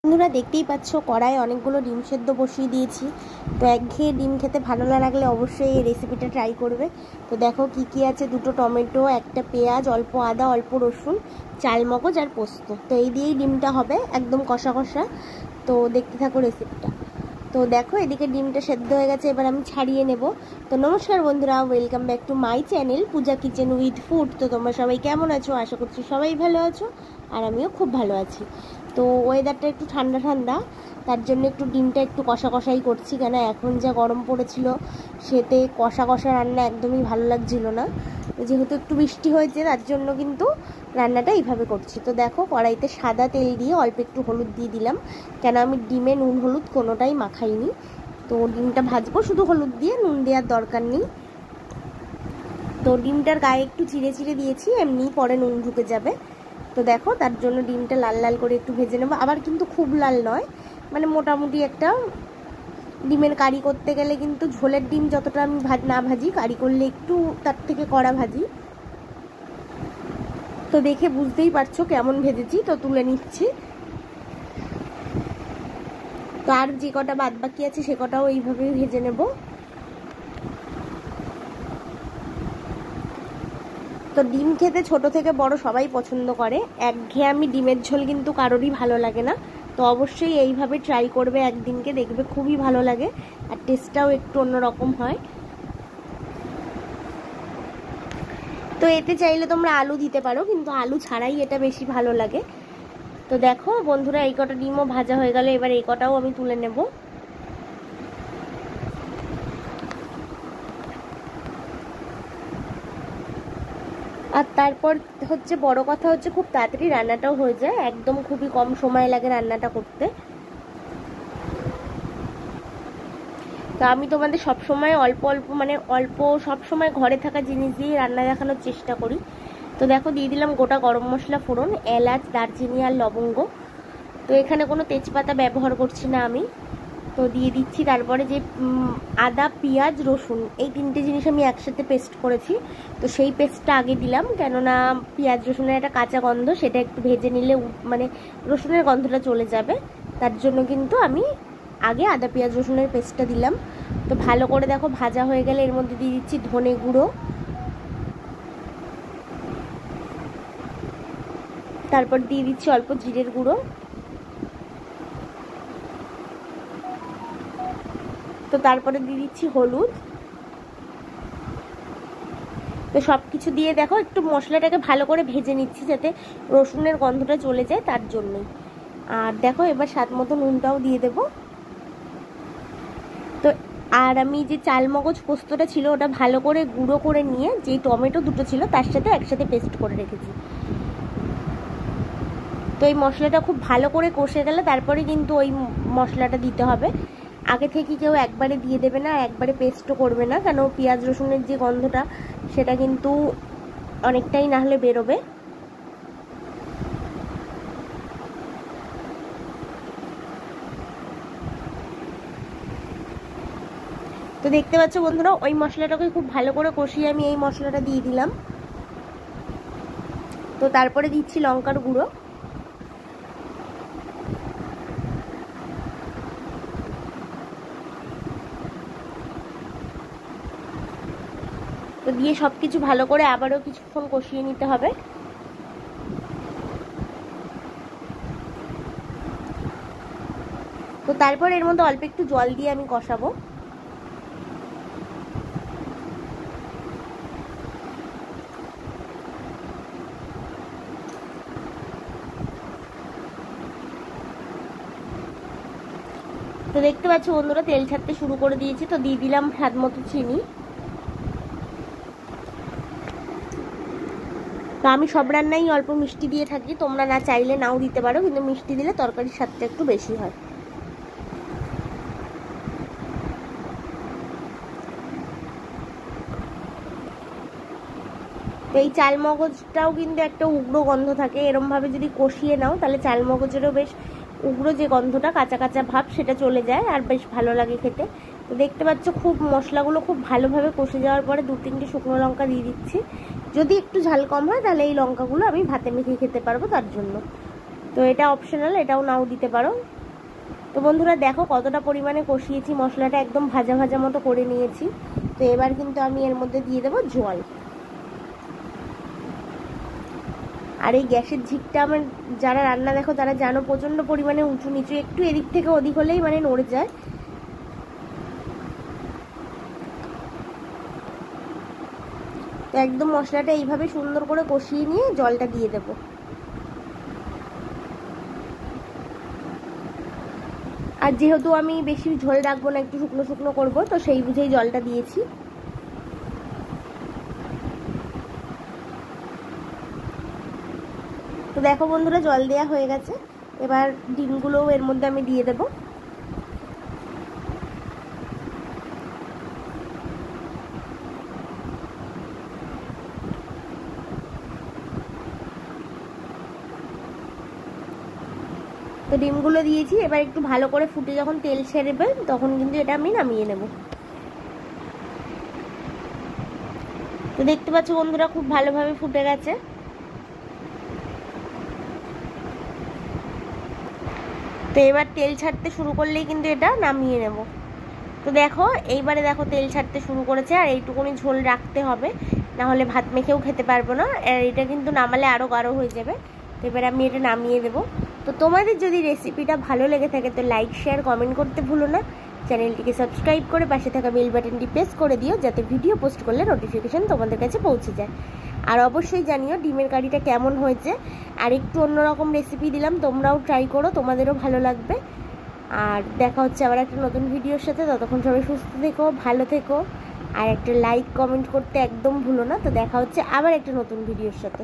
বন্ধুরা দেখতেই পাচ্ছ কড়াইয়ে অনেকগুলো ডিম সেদ্ধ বসিয়ে দিয়েছি। তো একঘেয়ে ডিম খেতে ভালো না লাগলে অবশ্যই এই রেসিপিটা ট্রাই করবে। তো দেখো কি কি আছে, দুটো টমেটো, একটা পেঁয়াজ, অল্প আদা, অল্প রসুন, চালমগজ আর পোস্ত। তো এই দিয়েই ডিমটা হবে, একদম কষা কষা। তো দেখতে থাকো রেসিপিটা। তো দেখো এদিকে ডিমটা সেদ্ধ হয়ে গেছে, এবার আমি ছাড়িয়ে নেব। তো নমস্কার বন্ধুরা, welcome back to my channel Puja kitchen with food. তো তোমরা সবাই কেমন আছো? আশা করছি সবাই ভালো আছো, আর আমিও খুব ভালো আছি। তো ওয়েদারটা একটু ঠান্ডা ঠান্ডা, তার জন্য একটু ডিমটা একটু কষা কষাই করছি, কেন এখন যা গরম পড়েছিল সেতে কষা কষা রান্না একদমই ভালো লাগছিল না। যেহেতু একটু বৃষ্টি হয়েছে তার জন্য কিন্তু রান্নাটা এইভাবে করছি। তো দেখো কড়াইতে সাদা তেল দিয়ে অল্প একটু হলুদ দিয়ে দিলাম, কেন আমি ডিমে নুন হলুদ কোনোটাই মাখাইনি। তো ডিমটা ভাজবো শুধু হলুদ দিয়ে, নুন দেওয়ার দরকার নেই। তো ডিমটার গায়ে একটু চিড়ে চিড়ে দিয়েছি, এমনি পরে নুন ঢুকে যাবে। তো দেখো তার জন্য ডিমটা লাল লাল করে একটু ভেজে নেবো, আবার কিন্তু খুব লাল নয়, মানে মোটামুটি একটা। ডিমের কারি করতে গেলে কিন্তু ঝোলের ডিম যতটা আমি না ভাজি, কারি করলে একটু তার থেকে কড়া ভাজি। তো দেখে বুঝতেই পারছো কেমন ভেজেছি। তো তুলে নিচ্ছি। তো আর যে কটা বাদ বাকি আছে সে কটাও এইভাবেই ভেজে নেব। তো ডিম খেতে ছোট থেকে বড় সবাই পছন্দ করে, একঘেয়েমি ডিমের ঝোল কিন্তু কারোরই ভালো লাগে না। তো অবশ্যই এইভাবে ট্রাই করবে একদিনকে, দেখবে খুবই ভালো লাগে, আর টেস্টটাও একটু অন্যরকম হয়। তো এতে চাইলে তোমরা আলু দিতে পারো, কিন্তু আলু ছাড়াই এটা বেশি ভালো লাগে। তো দেখো বন্ধুরা, এই কটা ডিমও ভাজা হয়ে গেল, এবার এই কটাও আমি তুলে নেব। আর তারপর হচ্ছে বড় কথা হচ্ছে খুব তাড়াতাড়ি রান্নাটাও হয়ে যায়, একদম খুবই কম সময় লাগে রান্নাটা করতে। তো আমি তোমাদের সবসময় অল্প অল্প সবসময় ঘরে থাকা জিনিস দিয়ে রান্না দেখানোর চেষ্টা করি। তো দেখো দিয়ে দিলাম গোটা গরম মশলা ফোড়ন, এলাচ, দারচিনি আর লবঙ্গ। তো এখানে কোনো তেজপাতা ব্যবহার করছি না আমি। তো দিয়ে দিচ্ছি তারপরে যে আদা, পেঁয়াজ, রসুন, এই তিনটে জিনিস আমি একসাথে পেস্ট করেছি। তো সেই পেস্টটা আগে দিলাম, কেননা পেঁয়াজ রসুনের একটা কাঁচা গন্ধ, সেটা একটু ভেজে নিলে মানে রসুনের গন্ধটা চলে যাবে। তার জন্য কিন্তু আমি আগে আদা পেঁয়াজ রসুনের পেস্টটা দিলাম। তো ভালো করে দেখো ভাজা হয়ে গেলে এর মধ্যে দিয়ে দিচ্ছি ধনে গুঁড়ো, তারপর দিয়ে দিচ্ছি অল্প জিরের গুঁড়ো। তো তারপরে দিয়ে দিচ্ছি হলুদ। তো সব কিছু দিয়ে দেখো একটু মশলাটাকে ভালো করে ভেজে নিচ্ছি, যাতে রসুনের গন্ধটা চলে যায়, তার জন্যই। আর দেখো এবার স্বাদ মতো নুনটাও দিয়ে দেব। তো আর আমি যে চালমগজ পোস্তটা ছিল ওটা ভালো করে গুঁড়ো করে নিয়ে, যেই টমেটো দুটো ছিল তার সাথে একসাথে পেস্ট করে রেখেছি। তো এই মশলাটা খুব ভালো করে কষে গেলে তারপরে কিন্তু ওই মশলাটা দিতে হবে। আগে থেকে কেউ একবারে দিয়ে দেবে না, একবারে পেস্টও করবে না, কেন পেঁয়াজ রসুনের যে গন্ধটা সেটা কিন্তু অনেকটাই না হলে বেরোবে। তো দেখতে পাচ্ছ বন্ধুরা, ওই মশলাটাকে খুব ভালো করে কষিয়ে আমি এই মশলাটা দিয়ে দিলাম। তো তারপরে দিচ্ছি লঙ্কার গুঁড়ো। তো দিয়ে সব কিছু ভালো করে আবারও কিছুক্ষণ কষিয়ে নিতে হবে। তো তারপর এর মধ্যে অল্প একটু জল দিয়ে আমি কষাবো। তো দেখতে পাচ্ছ বন্ধুরা, তেল ছাড়তে শুরু করে দিয়েছি। তো দিয়ে দিলাম স্বাদ মতো চিনি। তো আমি সব রান্নাই অল্প মিষ্টি দিয়ে থাকি, তোমরা না চাইলে নাও দিতে পারো, কিন্তু মিষ্টি দিলে তরকারির স্বাদটা একটু বেশি হয়। তো এই চালমগজটাও কিন্তু একটা উগ্র গন্ধ থাকে, এরমভাবে যদি কষিয়ে নাও তাহলে চালমগজেরও বেশ উগ্র যে গন্ধটা, কাঁচা কাঁচা ভাব, সেটা চলে যায় আর বেশ ভালো লাগে খেতে। তো দেখতে পাচ্ছ খুব মশলাগুলো খুব ভালোভাবে কষে যাওয়ার পরে 2-3টে শুকনো লঙ্কা দিয়ে দিচ্ছি। যদি একটু ঝাল কম হয় তাহলে এই লঙ্কাগুলো আমি ভাতে মেখে খেতে পারবো, তার জন্য। তো এটা অপশনাল, এটাও নাও দিতে পারো। তো বন্ধুরা দেখো কতটা পরিমাণে কষিয়েছি, মশলাটা একদম ভাজা ভাজা মতো করে নিয়েছি। তো এবার কিন্তু আমি এর মধ্যে দিয়ে দেবো জল। আর এই গ্যাসের ঝিকটা আমার যারা রান্না দেখো তারা জানো প্রচণ্ড পরিমাণে উঁচু নিচু, একটু এদিক থেকে ওদিক হলেই মানে নড়ে যায়। তো একদম মশলাটা এইভাবে সুন্দর করে কষিয়ে নিয়ে জলটা দিয়ে দেবো। আর যেহেতু আমি বেশি ঝোল রাখবো না, একটু শুকনো শুকনো করবো, তো সেই বুঝেই জলটা দিয়েছি। তো দেখো বন্ধুরা জল দেওয়া হয়ে গেছে, এবার ডিমগুলোও এর মধ্যে আমি দিয়ে দেবো। তো ডিমগুলো দিয়েছি, এবার একটু ভালো করে ফুটে যখন তেল ছেড়েবে তখন কিন্তু এটা আমি নামিয়ে নেব। তো দেখতে পাচ্ছ বন্ধুরা খুব ভালোভাবে ফুটে গেছে। তো এবার তেল ছাড়তে শুরু করলেই কিন্তু এটা নামিয়ে নেব। তো দেখো এইবারে দেখো তেল ছাড়তে শুরু করেছে, আর এইটুকুনি ঝোল রাখতে হবে, না হলে ভাত মেখেও খেতে পারবো না। আর এটা কিন্তু নামালে আরও গাঢ় হয়ে যাবে। তো এবার আমি এটা নামিয়ে দেবো। তো তোমাদের যদি রেসিপিটা ভালো লেগে থাকে তো লাইক শেয়ার কমেন্ট করতে ভুলো না। চ্যানেলটিকে সাবস্ক্রাইব করে পাশে থাকা বেল বাটনটি প্রেস করে দিও, যাতে ভিডিও পোস্ট করলে নোটিফিকেশান তোমাদের কাছে পৌঁছে যায়। আর অবশ্যই জানিও ডিমের কারিটা কেমন হয়েছে। আর একটু অন্যরকম রেসিপি দিলাম, তোমরাও ট্রাই করো, তোমাদেরও ভালো লাগবে। আর দেখা হচ্ছে আবার একটা নতুন ভিডিওর সাথে। ততক্ষণ সবাই সুস্থ থেকো, ভালো থেকো, আর একটা লাইক কমেন্ট করতে একদম ভুলো না। তো দেখা হচ্ছে আবার একটা নতুন ভিডিওর সাথে।